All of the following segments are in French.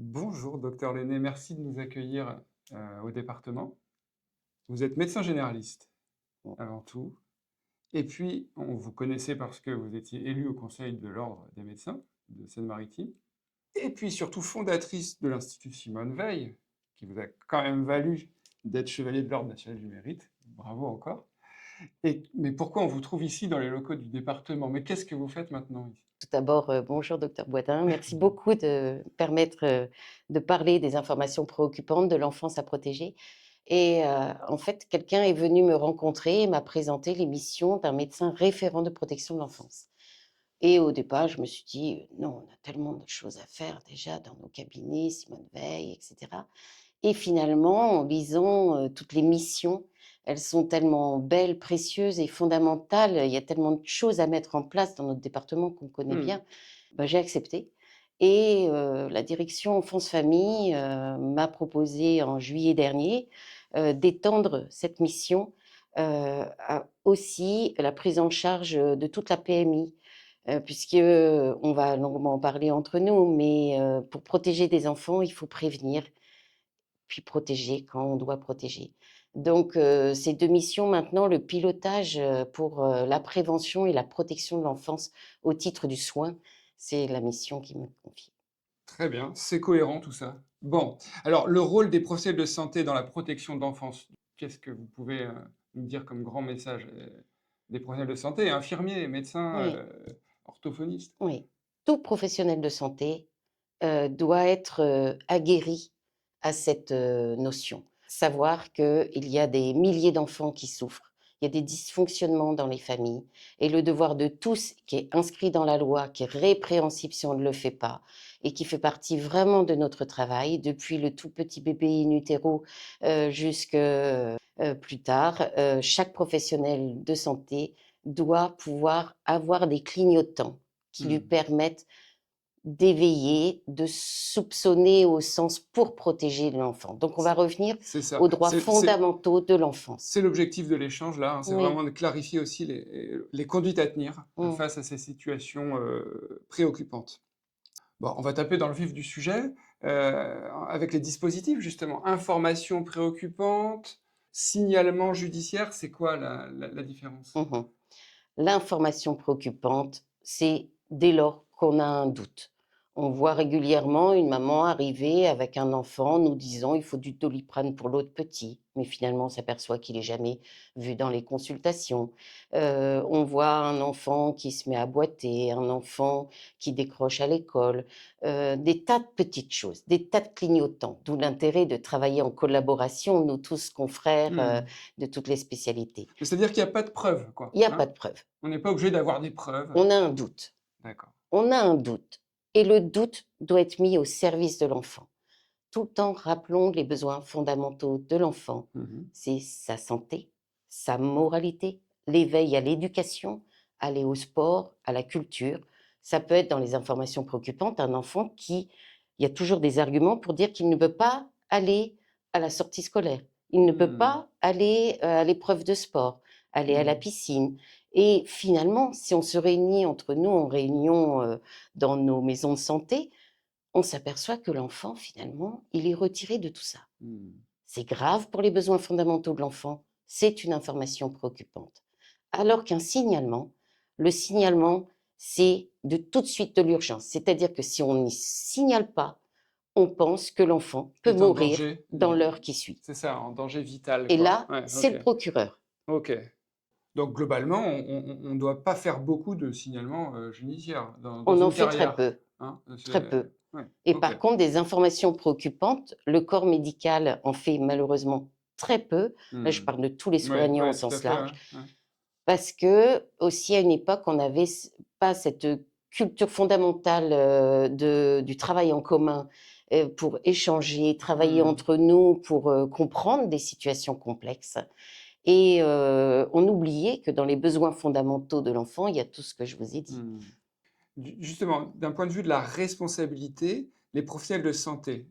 Bonjour, docteur Lenné, merci de nous accueillir au département. Vous êtes médecin généraliste Bon, avant tout, et puis on vous connaissait parce que vous étiez élu au Conseil de l'Ordre des médecins de Seine-Maritime, et puis surtout fondatrice de l'Institut Simone Veil, qui vous a quand même valu d'être chevalier de l'Ordre national du mérite. Bravo encore. Mais pourquoi on vous trouve ici dans les locaux du département? Mais qu'est-ce que vous faites maintenant ici? tout d'abord, bonjour docteur Boisdin. Merci beaucoup de me permettre, de parler des informations préoccupantes de l'enfance à protéger et en fait, quelqu'un est venu me rencontrer et m'a présenté les missions d'un médecin référent de protection de l'enfance et au départ, je me suis dit: «Non, on a tellement de choses à faire déjà dans nos cabinets, Simone Veil et cetera». Et finalement, en lisant, toutes les missions, elles sont tellement belles, précieuses et fondamentales. Il y a tellement de choses à mettre en place dans notre département qu'on connaît Hmm. bien. Bah, j'ai accepté et la direction enfance famille, m'a proposé en juillet dernier, d'étendre cette mission, à aussi la prise en charge, de toute la PMI. Puisque, on va longuement en parler entre nous, mais pour protéger des enfants, il faut prévenir puis protéger quand on doit protéger. Donc ces 2 missions maintenant, le pilotage, pour, la prévention et la protection de l'enfance au titre du soin, c'est la mission qui m'est confiée. Très bien, c'est cohérent tout ça. Bon, alors le rôle des professionnels de santé dans la protection de l'enfance, qu'est-ce que vous pouvez nous dire comme grand message des professionnels de santé, infirmiers, médecins, Oui, orthophonistes? oui. Tout professionnel de santé, doit être, aguerri à cette, notion. Savoir qu'il y a des milliers d'enfants qui souffrent, il y a des dysfonctionnements dans les familles et le devoir de tous qui est inscrit dans la loi, qui est répréhensible si on ne le fait pas et qui fait partie vraiment de notre travail depuis le tout petit bébé in utero, jusque, plus tard, chaque professionnel de santé doit pouvoir avoir des clignotants qui lui Hmm. permettent d'éveiller, de soupçonner au sens pour protéger l'enfant. Donc on va revenir C'est ça. aux droits fondamentaux de l'enfance. C'est l'objectif de l'échange là, hein, c'est Oui. vraiment de clarifier aussi les conduites à tenir Mmh. face à ces situations préoccupantes. Bon, on va taper dans le vif du sujet, avec les dispositifs justement. Information préoccupante, signalement judiciaire, c'est quoi la différence? Mmh. L'information préoccupante, c'est dès lors qu'on a un doute. On voit régulièrement une maman arriver avec un enfant nous disant: «Il faut du Doliprane pour l'autre petit», mais finalement on s'aperçoit qu'il est jamais vu dans les consultations. On voit un enfant qui se met à boiter, un enfant qui décroche à l'école, des tas de petites choses, des tas de clignotants, d'où l'intérêt de travailler en collaboration, nous tous confrères, Mmh. de toutes les spécialités. C'est-à-dire qu'il y a pas de preuve, quoi, Il y a pas hein? de preuve. On n'est pas obligé d'avoir des preuves. On a un doute. D'accord. On a un doute et le doute doit être mis au service de l'enfant. Tout le temps, rappelons les besoins fondamentaux de l'enfant. Mmh. C'est sa santé, sa moralité, l'éveil à l'éducation, aller au sport, à la culture. Ça peut être dans les informations préoccupantes, un enfant qui il y a toujours des arguments pour dire qu'il ne peut pas aller à la sortie scolaire. Il ne peut Mmh. pas aller, à l'épreuve de sport, aller à la Mmh. piscine et finalement, si on se réunit entre nous en réunion, dans nos maisons de santé, on s'aperçoit que l'enfant, finalement, il est retiré de tout ça. Mmh. C'est grave pour les besoins fondamentaux de l'enfant, c'est une information préoccupante. Alors qu'un signalement, le signalement, c'est de tout de suite de l'urgence. C'est-à-dire que si on n'y signale pas, on pense que l'enfant peut Est en mourir danger, dans l'heure qui suit. c'est ça, en danger vital, Et quoi. là, Ouais, c'est OK. le procureur. OK. Donc globalement, on doit pas faire beaucoup de signalements, judiciaires dans On en une fait très carrière, peu, hein? très C'est peu. ouais, Et OK. par contre, des informations préoccupantes, le corps médical en fait malheureusement très peu. Là, je Mmh. parle de tous les Ouais, soignants au ouais, tout à sens fait, large. ouais, ouais. Parce que aussi à une époque, on n'avait pas cette culture fondamentale, du travail en commun, pour échanger, travailler Mmh. entre nous, pour, comprendre des situations complexes et on oubliait que dans les besoins fondamentaux de l'enfant, il y a tout ce que je vous ai dit. Mmh. Justement, d'un point de vue de la responsabilité, les professionnels de santé,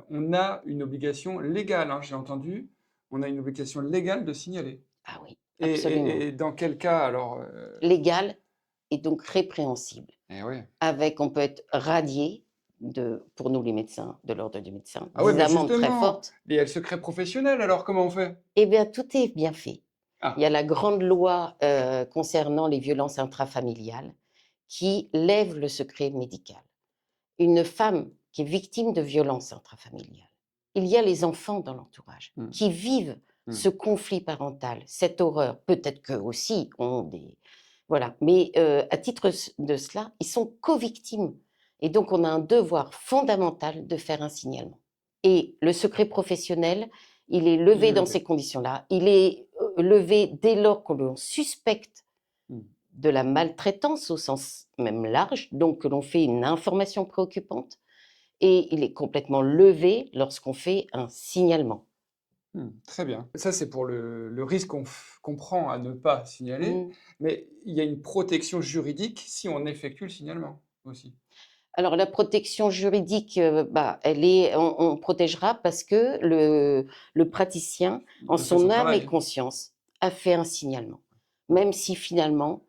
on a une obligation légale, hein, j'ai entendu, on a une obligation légale de signaler Ah oui, et absolument. dans quel cas alors, Légal et donc répréhensible. Eh oui. Avec on peut être radié pour nous les médecins, de l'ordre des médecins, Ah ouais, des mais amendes très justement, fortes. il y a le secret professionnel, alors comment on fait? Eh bien, tout est bien fait. Il y Ah, a la grande loi concernant les violences intrafamiliales qui lève le secret médical. Une femme qui est victime de violences intrafamiliales, il y a les enfants dans l'entourage mmh, qui vivent mmh, ce conflit parental, cette horreur. Peut-être qu'eux aussi ont des... Voilà. Mais à titre de cela, ils sont co-victimes. Et donc, on a un devoir fondamental de faire un signalement. Et le secret professionnel, il est il levé est dans levé. ces conditions-là. Il est levé dès lors qu'on l'on suspecte Mmh. de la maltraitance au sens même large, donc que l'on fait une information préoccupante, et il est complètement levé lorsqu'on fait un signalement. Très bien. Ça, c'est pour le risque qu'on prend à ne pas signaler, Mmh. mais il y a une protection juridique si on effectue le signalement aussi. Alors la protection juridique, bah, on protégera parce que le praticien, en Il a fait son son âme et travail. conscience, a fait un signalement. Même si finalement,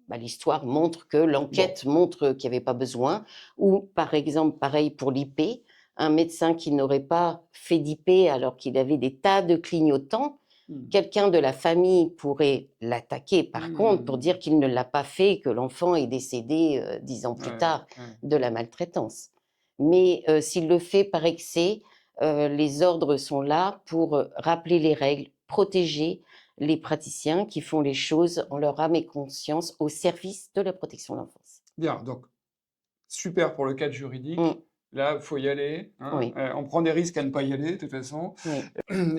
bah, l'histoire montre que Bon, l'enquête montre qu'il n'y avait pas besoin, ou par exemple, pareil pour l'IP, un médecin qui n'aurait pas fait d'IP alors qu'il avait des tas de clignotants, mmh, quelqu'un de la famille pourrait l'attaquer par contre pour mmh, dire qu'il ne l'a pas fait et que l'enfant est décédé 10 ans plus ouais, tard ouais. de la maltraitance. Mais s'il le fait par excès, les ordres sont là pour rappeler les règles, protéger les praticiens qui font les choses en leur âme et conscience au service de la protection de l'enfance. Bien, donc super pour le cadre Mmh, juridique. Là, il faut y aller, hein, oui, on prend des risques à ne pas y aller de toute façon oui.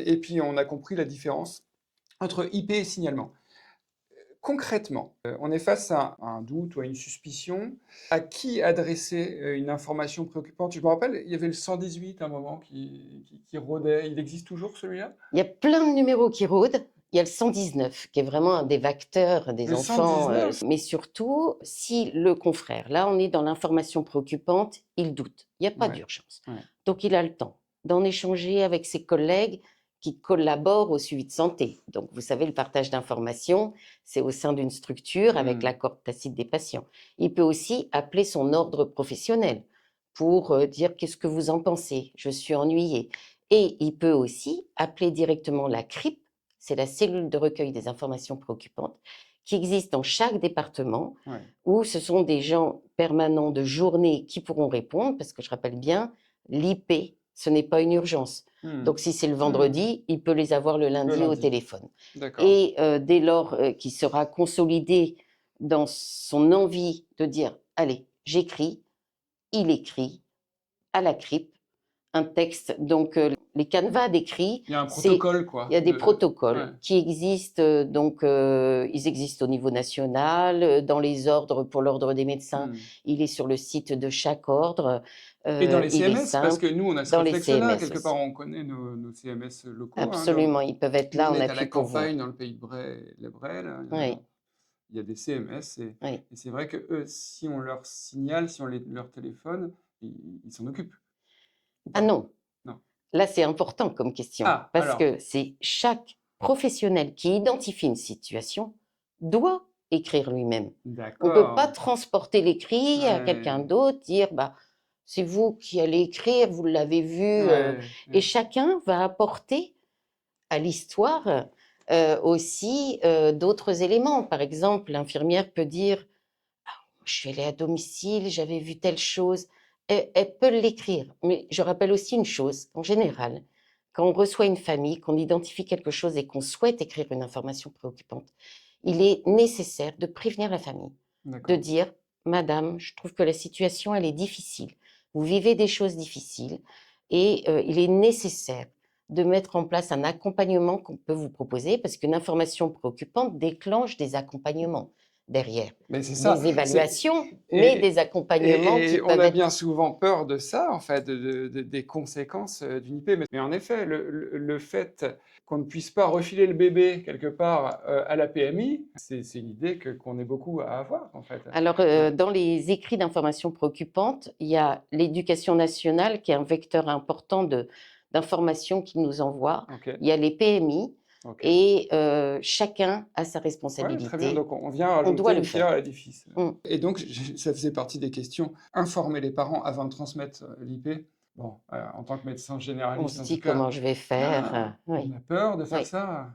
et puis on a compris la différence entre IP et signalement. Concrètement, on est face à un doute ou à une suspicion. À qui adresser, une information préoccupante? Je me rappelle, il y avait le 118 à un moment qui rôdait. Il existe toujours celui-là? Il y a plein de numéros qui rôdent. Il y a le 119 qui est vraiment un des vecteurs des Le enfants, 119? mais surtout, si le confrère, là on est dans l'information préoccupante, il doute, il n'y a pas Ouais, d'urgence. ouais. Donc il a le temps d'en échanger avec ses collègues qui collaborent au suivi de santé. Donc vous savez, le partage d'informations, c'est au sein d'une structure avec Mmh. l'accord tacite des patients. Il peut aussi appeler son ordre professionnel pour dire qu'est-ce que vous en pensez, je suis ennuyé. Et il peut aussi appeler directement la CRIP, c'est la cellule de recueil des informations préoccupantes, qui existe dans chaque département, Ouais. où ce sont des gens permanents de journée qui pourront répondre, parce que je rappelle bien, l'IP, ce n'est pas une urgence. Mmh. Donc si c'est le Mmh. vendredi, il peut les avoir le Le lundi au lundi. téléphone. D'accord. Et dès lors qu'il sera consolidé dans son envie de dire, allez, j'écris, il écrit à la CRIP un texte. Donc, les canevas d'écrit, Il y a un c'est protocole il y quoi a des ouais. protocoles qui existent, donc ils existent au niveau national, dans les ordres pour l'ordre des médecins, Mmh. il est sur le site de chaque ordre, Et dans les il est CMS? Parce que simple, nous, on a ce dans les réflexe-là, CMS quelque part, aussi. on connaît nos CMS locaux, hein, Absolument, ils peuvent être nous, là on en est à la appui pour vous. campagne, dans le pays de Bray les Bray, là, Oui, il y a des CMS oui. et c'est vrai qu'eux, si on leur signale, si on leur téléphone, ils s'en occupent ou Ah pas? non, Non. là c'est important comme question, Ah, parce alors, que c'est chaque professionnel qui identifie une situation doit écrire lui-même. On ne peut pas d'accord. transporter l'écrit à quelqu'un Ouais, d'autre, dire bah, c'est vous qui allez écrire, vous l'avez vu, ouais, et ouais. chacun va apporter à l'histoire aussi d'autres éléments. Par exemple, l'infirmière peut dire je suis allée à domicile, j'avais vu telle chose. Elle peut l'écrire, mais je rappelle aussi une chose, en général, quand on reçoit une famille, qu'on identifie quelque chose et qu'on souhaite écrire une information préoccupante, il est nécessaire de prévenir la famille, de D'accord. dire: «Madame, je trouve que la situation, elle est difficile. Vous vivez des choses difficiles et il est nécessaire de mettre en place un accompagnement qu'on peut vous proposer», parce qu'une information préoccupante déclenche des accompagnements derrière. Mais c'est ça, Des évaluations, mais et des accompagnements qui on peuvent a bien être... souvent peur de ça, en fait, des conséquences, d'une IP. Mais en effet, le fait qu'on ne puisse pas refiler le bébé quelque part, à la PMI, c'est une idée qu'on est beaucoup à avoir, en fait. Alors, Heu, dans les écrits d'informations préoccupantes, il y a l'éducation nationale qui est un vecteur important d'informations qu'ils nous envoient. OK, Il y a les PMI, Ok. et chacun a sa Ouais, très bien. responsabilité. Donc, on vient On doit rajouter le une pierre faire. à l'édifice. Mmh. Et donc, ça faisait partie des questions. Informer les parents avant de transmettre l'IP. Bon, en tant que médecin On se généraliste, en tout dit: cas, «Comment je vais faire?» on Oui, a peur de faire oui. ça.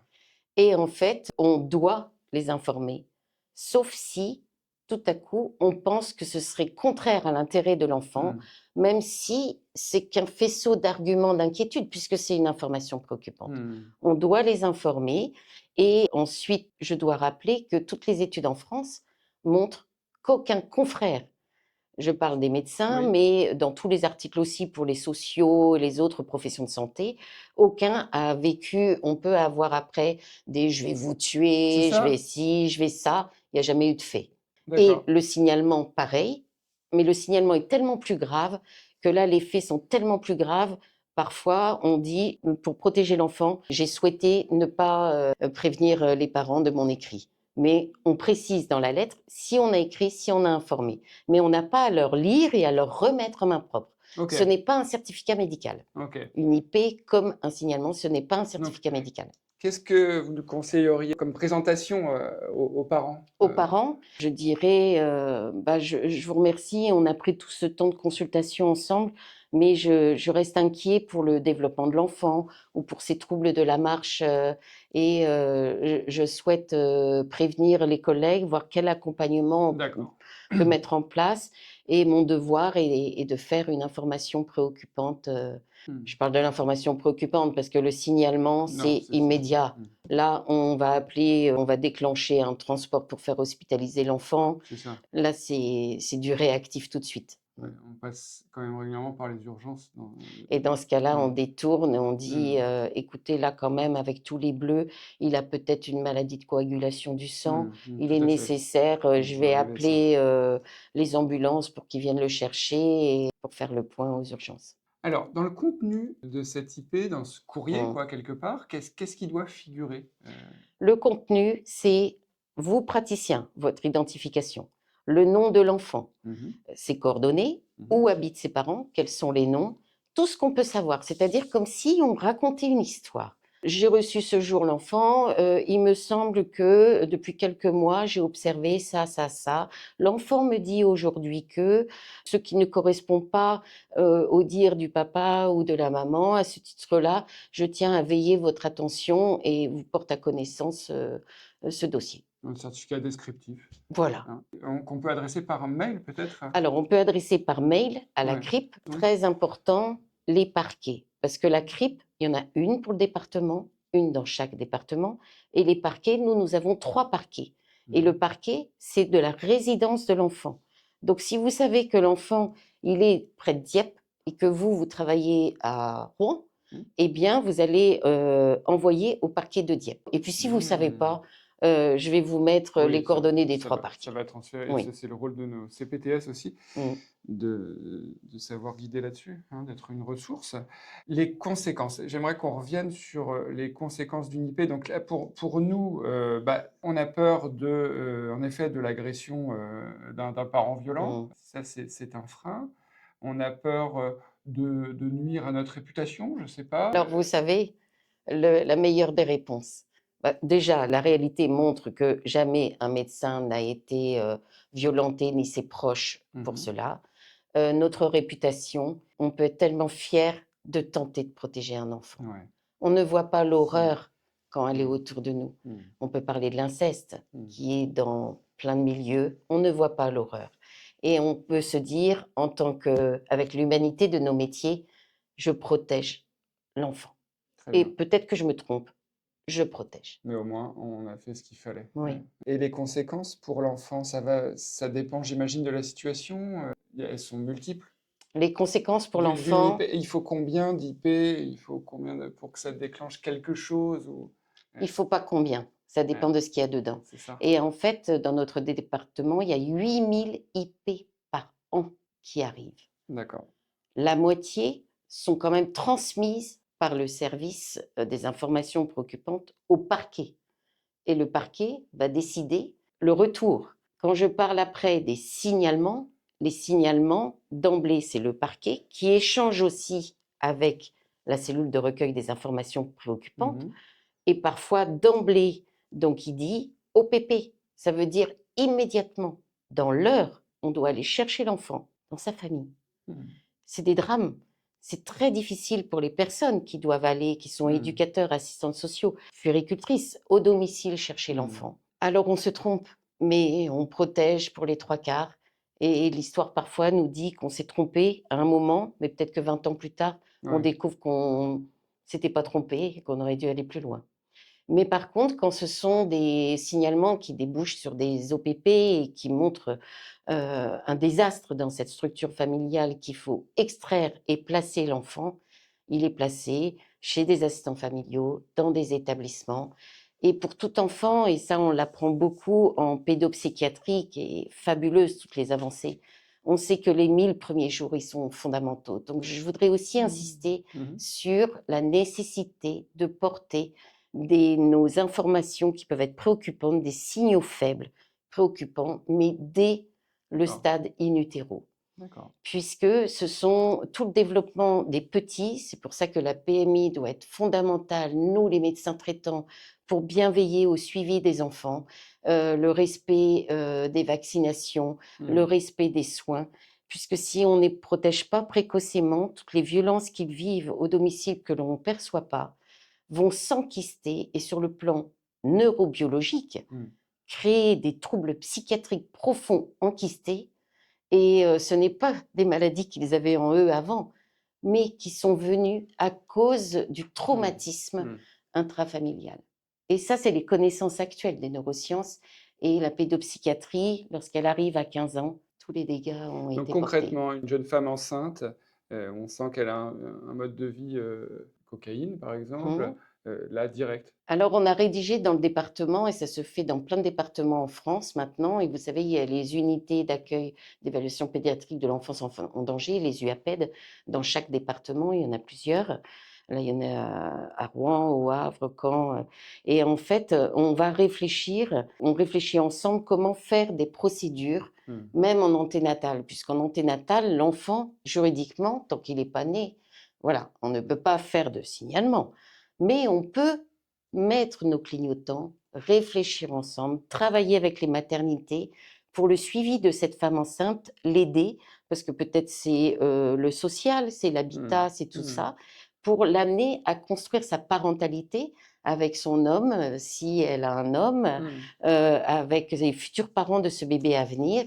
Et en fait, on doit les informer, sauf si, tout à coup, on pense que ce serait contraire à l'intérêt de l'enfant, Hmm, même si c'est qu'un faisceau d'arguments d'inquiétude, puisque c'est une information préoccupante. hmm. On doit les informer et ensuite, je dois rappeler que toutes les études en France montrent qu'aucun confrère, je parle des médecins, Oui, mais dans tous les articles aussi pour les sociaux et les autres professions de santé, aucun a vécu. On peut avoir après des je vais vous c'est tuer, je vais ça. ci, je vais ça. Il n'y a jamais eu de fait. Et D'accord. le signalement, pareil, mais le signalement est tellement plus grave que là, les faits sont tellement plus graves. Parfois, on dit, pour protéger l'enfant, j'ai souhaité ne pas prévenir les parents de mon écrit. Mais on précise dans la lettre si on a écrit, si on a informé. Mais on n'a pas à leur lire et à leur remettre en main propre. Ok, Ce n'est pas un certificat médical. ok. Une IP comme un signalement, ce n'est pas un Donc, certificat médical. qu'est-ce que vous nous conseilleriez comme présentation aux parents? Aux parents, je dirais, je vous remercie, on a pris tout ce temps de consultation ensemble, mais je reste inquiet pour le développement de l'enfant ou pour ses troubles de la marche, et je souhaite prévenir les collègues, voir quel accompagnement on D'accord. peut mettre en place. Et mon devoir est de faire une information préoccupante. Hmm. Je parle de l'information préoccupante parce que le signalement, Non, c'est c'est ça. immédiat. Hmm. Là, on va appeler, on va déclencher un transport pour faire hospitaliser l'enfant. C'est ça. Là, c'est du réactif tout de suite. Ouais, on passe quand même régulièrement par les urgences. Et dans ce cas-là, on Hmm. détourne et on dit, Hmm. écoutez, là quand même, avec tous les bleus, il a peut-être une maladie de coagulation du sang, Hmm. Hmm. il Tout est à fait. nécessaire, je Ça va vais arriver, ça. appeler les ambulances pour qu'ils viennent le chercher et pour faire le point aux urgences. Alors, dans le contenu de cette IP, dans ce courrier, Mmh. quoi, quelque part, qu'est-ce qui doit figurer? Le contenu, c'est vous, praticien, votre identification, le nom de l'enfant, Mhm, ses coordonnées, mhm. où habitent ses parents, quels sont les noms, tout ce qu'on peut savoir, c'est-à-dire comme si on racontait une histoire. J'ai reçu ce jour l'enfant, il me semble que depuis quelques mois, j'ai observé ça, ça, ça. L'enfant me dit aujourd'hui que ce qui ne correspond pas au dire du papa ou de la maman, à ce titre-là, je tiens à veiller votre attention et vous porte à connaissance ce dossier. Un certificat descriptif, Voilà. hein, qu'on peut adresser par mail, peut-être? Alors, on peut adresser par mail à la Ouais. CRIP, Oui. très important, les parquets. Parce que la CRIP, il y en a une pour le département, une dans chaque département. Et les parquets, nous avons 3 parquets. Et le Mhm. parquet, c'est de la résidence de l'enfant. Donc, si vous savez que l'enfant, il est près de Dieppe et que vous travaillez à Rouen, Mhm. eh bien, vous allez envoyer au parquet de Dieppe. Et puis, si vous ne savez Mhm. pas, je vais vous mettre les Oui, coordonnées des 3 ça parquets. va transférer. Et Oui. ça, c'est le rôle de nos CPTS aussi, Mm. de savoir guider là-dessus, hein, d'être une ressource. Les conséquences. J'aimerais qu'on revienne sur les conséquences d'une IP. Donc là, pour nous, on a peur en effet, de l'agression d'un parent violent. Mm. Ça, c'est un frein. On a peur de nuire à notre réputation, je ne sais pas. Alors, vous savez, la meilleure des réponses. Bah, déjà, la réalité montre que jamais un médecin n'a été violenté, ni ses proches pour Mhm. cela. Notre réputation, on peut être tellement fier de tenter de protéger un enfant. Ouais. On ne voit pas Mm. l'horreur quand elle est Mm. autour de nous. Mm. On peut parler de l'inceste, Mm. qui est dans plein de milieux. On ne voit pas l'horreur. Et on peut se dire, avec l'humanité de nos métiers, je protège l'enfant. Très Et bien. peut-être que je me trompe, je protège. Mais au moins, on a fait ce qu'il fallait. Ouais. Oui. Et les conséquences pour l'enfant, ça dépend, j'imagine, de la situation. Elles sont multiples. Les conséquences pour D'une IP, l'enfant, il faut combien d'IP? Il faut pour que ça déclenche quelque chose il Ouais, ne faut pas combien, ça ouais, dépend de ce qu'il y a dedans. c'est ça. Et en fait, dans notre département, il y a 8000 IP par an qui arrivent. D'accord. La moitié sont quand même transmises par le service des informations préoccupantes au parquet. Et le parquet va décider le retour. Quand je parle après des signalements, les signalements, d'emblée, c'est le parquet qui échange aussi avec la cellule de recueil des informations préoccupantes Mhm. Et parfois, d'emblée, donc il dit OPP, ça veut dire immédiatement, dans l'heure, on doit aller chercher l'enfant dans sa famille. Mmh. C'est des drames. C'est très difficile pour les personnes qui doivent aller, qui sont Mmh. éducateurs, assistantes sociaux, puéricultrices, au domicile chercher Mmh. l'enfant. Alors on se trompe, mais on protège pour les trois quarts. Et l'histoire parfois nous dit qu'on s'est trompé à un moment, mais peut-être que 20 ans plus tard, on Ouais. découvre qu'on s'était pas trompé et qu'on aurait dû aller plus loin. Mais par contre, quand ce sont des signalements qui débouchent sur des OPP et qui montrent un désastre dans cette structure familiale qu'il faut extraire et placer l'enfant, il est placé chez des assistants familiaux, dans des établissements. Et pour tout enfant, et ça on l'apprend beaucoup en pédopsychiatrie, qui est fabuleuse, toutes les avancées, on sait que les 1000 premiers jours, ils sont fondamentaux. Donc je voudrais aussi insister Mmh. sur la nécessité de porter nos informations qui peuvent être préoccupantes, des signaux faibles, préoccupants, mais dès le D'accord. stade in utero. D'accord. Puisque ce sont tout le développement des petits, c'est pour ça que la PMI doit être fondamentale, nous les médecins traitants, pour bien veiller au suivi des enfants, le respect des vaccinations, le Mmh. respect des soins, puisque si on ne protège pas précocement, toutes les violences qu'ils vivent au domicile que l'on ne perçoit pas, vont s'enquister et sur le plan neurobiologique, Mmh. créer des troubles psychiatriques profonds enquistés. Et ce n'est pas des maladies qu'ils avaient en eux avant, mais qui sont venues à cause du Mmh. traumatisme Mmh. intrafamilial. Et ça, c'est les connaissances actuelles des neurosciences. Et la pédopsychiatrie, lorsqu'elle arrive à 15 ans, tous les dégâts ont Donc été portés. concrètement, une jeune femme enceinte, on sent qu'elle a un mode de vie, cocaïne par exemple, Mmh. là direct. Alors, on a rédigé dans le département, et ça se fait dans plein de départements en France maintenant, et vous savez, il y a les unités d'accueil d'évaluation pédiatrique de l'enfance en danger, les UAPED, dans chaque département, il y en a plusieurs. Là, il y en a à Rouen, au Havre, Caen. Et en fait, on va réfléchir, on réfléchit ensemble comment faire des procédures, Mmh. même en anténatal, puisqu'en anténatal, l'enfant, juridiquement, tant qu'il n'est pas né, voilà, on ne peut pas faire de signalement. Mais on peut mettre nos clignotants, réfléchir ensemble, travailler avec les maternités pour le suivi de cette femme enceinte, l'aider, parce que peut-être c'est le social, c'est Mmh. l'habitat, c'est tout Mmh. ça, pour l'amener à construire sa parentalité avec son homme, si elle a un homme, Mmh. avec les futurs parents de ce bébé à venir.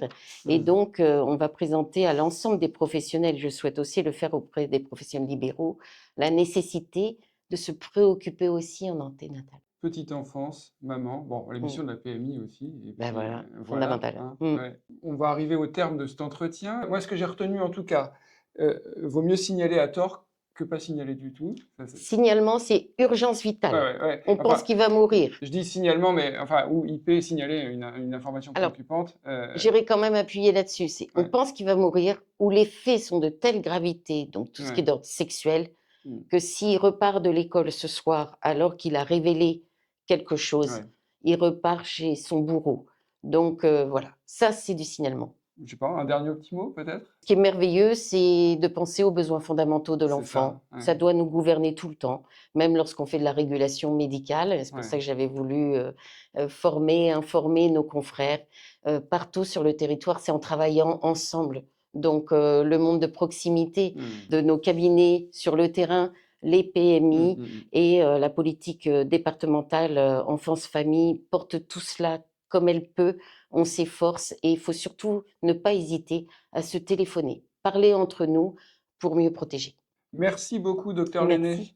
Et Mmh. donc, on va présenter à l'ensemble des professionnels, je souhaite aussi le faire auprès des professionnels libéraux, la nécessité de se préoccuper aussi en anténatal. Petite enfance, maman, bon, Mmh. l'émission de la PMI aussi et Ben puis, voilà, voilà, fondamental. hein, Mmh. ouais. On va arriver au terme de cet entretien. Moi, ce que j'ai retenu en tout cas, vaut mieux signaler à tort que pas signaler du tout. Ça c'est Signalement, c'est urgence ouais, vitale. ouais, ouais. On pense Enfin, qu'il va mourir. je dis signalement, mais enfin ou IP, signaler une information Alors, préoccupante, j'irai quand même appuyer là-dessus. C'est on ouais, pense qu'il va mourir ou les faits sont de telle gravité, donc tout ce qui est ouais. d'ordre sexuel, Mmh. que s'il repart de l'école ce soir alors qu'il a révélé quelque chose, Ouais. il repart chez son bourreau. Donc voilà, ça c'est du signalement. Je sais pas, un dernier petit mot peut-être? Ce qui est merveilleux, c'est de penser aux besoins fondamentaux de C'est ça, l'enfant. ouais, Ça doit nous gouverner tout le temps, même lorsqu'on fait de la régulation médicale. C'est pour ouais. ça que j'avais voulu, former, informer nos confrères, partout sur le territoire. C'est en travaillant ensemble. Donc le monde de proximité Mmh. de nos cabinets sur le terrain, les Mmh, PMI mmh mh. et la politique, départementale, enfance-famille porte tout cela comme elle peut. On s'efforce et il faut surtout ne pas hésiter à se téléphoner, parler entre nous pour mieux protéger. Merci beaucoup docteur Lenné. Merci.